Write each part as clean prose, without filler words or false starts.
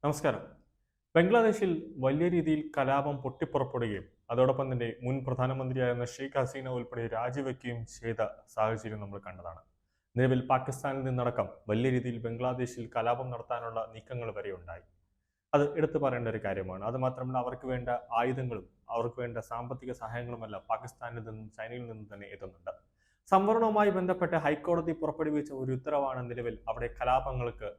നമസ്കാരം. ബംഗ്ലാദേശിൽ വലിയ രീതിയിൽ കലാപം പൊട്ടിപ്പുറപ്പെടുകയും അതോടൊപ്പം തന്നെ മുൻ പ്രധാനമന്ത്രിയായിരുന്ന ഷെയ്ഖ് ഹസീന ഉൾപ്പെടെ രാജിവെക്കുകയും ചെയ്ത സാഹചര്യം നമ്മൾ കണ്ടതാണ്. നിലവിൽ പാകിസ്ഥാനിൽ നിന്നടക്കം വലിയ രീതിയിൽ ബംഗ്ലാദേശിൽ കലാപം നടത്താനുള്ള നീക്കങ്ങൾ വരെ ഉണ്ടായി. അത് എടുത്തു പറയേണ്ട ഒരു കാര്യമാണ്. അത് മാത്രമല്ല, അവർക്ക് വേണ്ട ആയുധങ്ങളും അവർക്ക് വേണ്ട സാമ്പത്തിക സഹായങ്ങളുമെല്ലാം പാകിസ്ഥാനിൽ നിന്നും ചൈനയിൽ നിന്നും തന്നെ എത്തുന്നുണ്ട്. സംവരണവുമായി ബന്ധപ്പെട്ട് ഹൈക്കോടതി പുറപ്പെടുവിച്ച ഒരു ഉത്തരവാണ് നിലവിൽ അവിടെ കലാപങ്ങൾക്ക്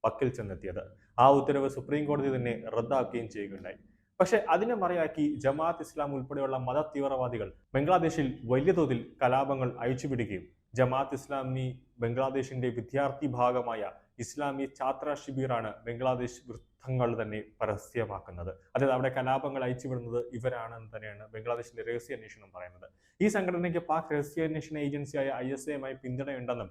വക്കിൽ ചെന്നെത്തിയത്. ആ ഉത്തരവ് സുപ്രീം കോടതി തന്നെ റദ്ദാക്കുകയും ചെയ്യുകയുണ്ടായി. പക്ഷെ അതിനെ മറയാക്കി ജമാഅത്ത് ഇസ്ലാം ഉൾപ്പെടെയുള്ള മത തീവ്രവാദികൾ ബംഗ്ലാദേശിൽ വലിയ തോതിൽ കലാപങ്ങൾ അയച്ചുവിടുകയും ജമാഅത്ത് ഇസ്ലാമി ബംഗ്ലാദേശിന്റെ വിദ്യാർത്ഥി ഭാഗമായ ഇസ്ലാമി ഛാത്ര ശിബിറാണ് ബംഗ്ലാദേശ് വൃത്തങ്ങൾ തന്നെ പരസ്യമാക്കുന്നത്. അതായത് അവിടെ കലാപങ്ങൾ അയച്ചുവിടുന്നത് ഇവരാണെന്ന് തന്നെയാണ് ബംഗ്ലാദേശിന്റെ രഹസ്യാന്വേഷണം പറയുന്നത്. ഈ സംഘടനയ്ക്ക് പാക് രഹസ്യാന്വേഷണ ഏജൻസിയായ ISAയുമായി പിന്തുണയുണ്ടെന്നും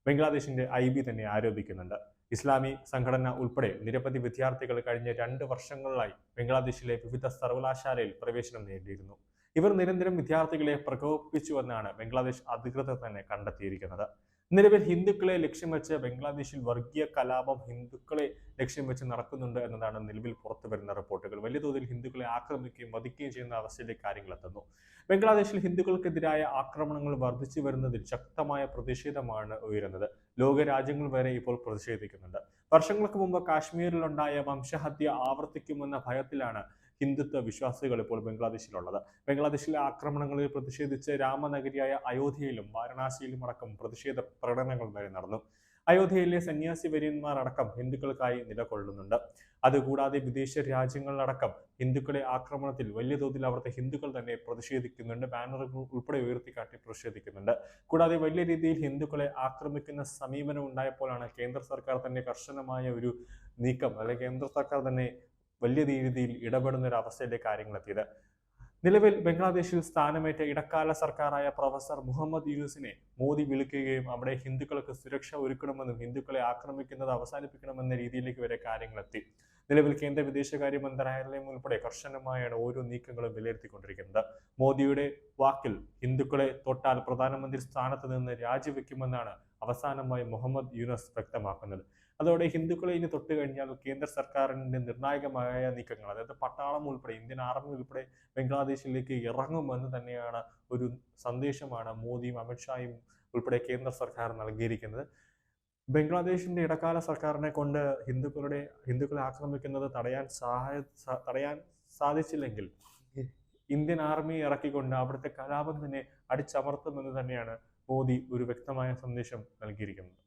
ബംഗ്ലാദേശിന്റെ IB തന്നെ ആരോപിക്കുന്നുണ്ട്. ഇസ്ലാമി സംഘടന ഉൾപ്പെടെ നിരവധി വിദ്യാർത്ഥികൾ കഴിഞ്ഞ 2 വർഷങ്ങളിലായി ബംഗ്ലാദേശിലെ വിവിധ സർവകലാശാലയിൽ പ്രവേശനം നേടിയിരുന്നു. ഇവർ നിരന്തരം വിദ്യാർത്ഥികളെ പ്രകോപിപ്പിച്ചുവെന്നാണ് ബംഗ്ലാദേശ് അധികൃതർ തന്നെ കണ്ടെത്തിയിരിക്കുന്നത്. നിലവിൽ ഹിന്ദുക്കളെ ലക്ഷ്യം വെച്ച് ബംഗ്ലാദേശിൽ വർഗീയ കലാപം ഹിന്ദുക്കളെ ലക്ഷ്യം വെച്ച് നടക്കുന്നുണ്ട് എന്നതാണ് നിലവിൽ പുറത്തു വരുന്ന റിപ്പോർട്ടുകൾ. വലിയ തോതിൽ ഹിന്ദുക്കളെ ആക്രമിക്കുകയും വധിക്കുകയും ചെയ്യുന്ന അവസ്ഥയിലേക്ക് കാര്യങ്ങൾ എത്തുന്നു. ബംഗ്ലാദേശിൽ ഹിന്ദുക്കൾക്കെതിരായ ആക്രമണങ്ങൾ വർദ്ധിച്ചു വരുന്നതിൽ ശക്തമായ പ്രതിഷേധമാണ് ഉയരുന്നത്. ലോകരാജ്യങ്ങൾ വരെ ഇപ്പോൾ പ്രതിഷേധിക്കുന്നുണ്ട്. വർഷങ്ങൾക്ക് മുമ്പ് കാശ്മീരിലുണ്ടായ വംശഹത്യ ആവർത്തിക്കുമെന്ന ഭയത്തിലാണ് ഹിന്ദുത്വ വിശ്വാസികൾ ഇപ്പോൾ ബംഗ്ലാദേശിലുള്ളത്. ബംഗ്ലാദേശിലെ ആക്രമണങ്ങളിൽ പ്രതിഷേധിച്ച് രാമനഗരിയായ അയോധ്യയിലും വാരണാസിയിലും അടക്കം പ്രതിഷേധ പ്രകടനങ്ങൾ വരെ നടന്നു. അയോധ്യയിലെ സന്യാസി വര്യന്മാർ അടക്കം ഹിന്ദുക്കൾക്കായി നിലകൊള്ളുന്നുണ്ട്. അതുകൂടാതെ വിദേശ രാജ്യങ്ങളിലടക്കം ഹിന്ദുക്കളെ ആക്രമണത്തിൽ വലിയ തോതിൽ അവിടുത്തെ ഹിന്ദുക്കൾ തന്നെ പ്രതിഷേധിക്കുന്നുണ്ട്. ബാനറുകൾ ഉൾപ്പെടെ ഉയർത്തിക്കാട്ടി പ്രതിഷേധിക്കുന്നുണ്ട്. കൂടാതെ വലിയ രീതിയിൽ ഹിന്ദുക്കളെ ആക്രമിക്കുന്ന സമീപനം ഉണ്ടായപ്പോഴാണ് കേന്ദ്ര സർക്കാർ തന്നെ കർശനമായ ഒരു നീക്കം, അല്ലെങ്കിൽ കേന്ദ്ര സർക്കാർ തന്നെ വലിയ രീതിയിൽ ഇടപെടുന്ന ഒരു അവസ്ഥയിലേക്ക് കാര്യങ്ങൾ എത്തിയത്. നിലവിൽ ബംഗ്ലാദേശിൽ സ്ഥാനമേറ്റ ഇടക്കാല സർക്കാരായ പ്രൊഫസർ മുഹമ്മദ് യൂനുസിനെ മോദി വിളിക്കുകയും അവിടെ ഹിന്ദുക്കൾക്ക് സുരക്ഷ ഒരുക്കണമെന്നും ഹിന്ദുക്കളെ ആക്രമിക്കുന്നത് അവസാനിപ്പിക്കണമെന്ന രീതിയിലേക്ക് വരെ കാര്യങ്ങൾ എത്തി. നിലവിൽ കേന്ദ്ര വിദേശകാര്യ മന്ത്രാലയം ഉൾപ്പെടെ കർശനമായാണ് ഓരോ നീക്കങ്ങളും വിലയിരുത്തിക്കൊണ്ടിരിക്കുന്നത്. മോദിയുടെ വാക്കിൽ ഹിന്ദുക്കളെ തൊട്ടാൽ പ്രധാനമന്ത്രി സ്ഥാനത്ത് നിന്ന് രാജിവെക്കുമെന്നാണ് അവസാനമായി മുഹമ്മദ് യൂനസ് വ്യക്തമാക്കുന്നത്. അതോടെ ഹിന്ദുക്കളെ ഇനി തൊട്ട് കഴിഞ്ഞാൽ കേന്ദ്ര സർക്കാരിന്റെ നിർണായകമായ നീക്കങ്ങൾ, അതായത് പട്ടാളം ഉൾപ്പെടെ ഇന്ത്യൻ ആർമി ഉൾപ്പെടെ ബംഗ്ലാദേശിലേക്ക് ഇറങ്ങുമെന്ന് തന്നെയാണ് ഒരു സന്ദേശമാണ് മോദിയും അമിത്ഷായും ഉൾപ്പെടെ കേന്ദ്ര സർക്കാർ നൽകിയിരിക്കുന്നത്. ബംഗ്ലാദേശിന്റെ ഇടക്കാല സർക്കാരിനെ കൊണ്ട് ഹിന്ദുക്കളെ ആക്രമിക്കുന്നത് തടയാൻ സാധിച്ചില്ലെങ്കിൽ ഇന്ത്യൻ ആർമി ഇറക്കിക്കൊണ്ട് അവിടുത്തെ കലാപം തന്നെ അടിച്ചമർത്തുമെന്ന് തന്നെയാണ് മോദി ഒരു വ്യക്തമായ സന്ദേശം നൽകിയിരിക്കുന്നത്.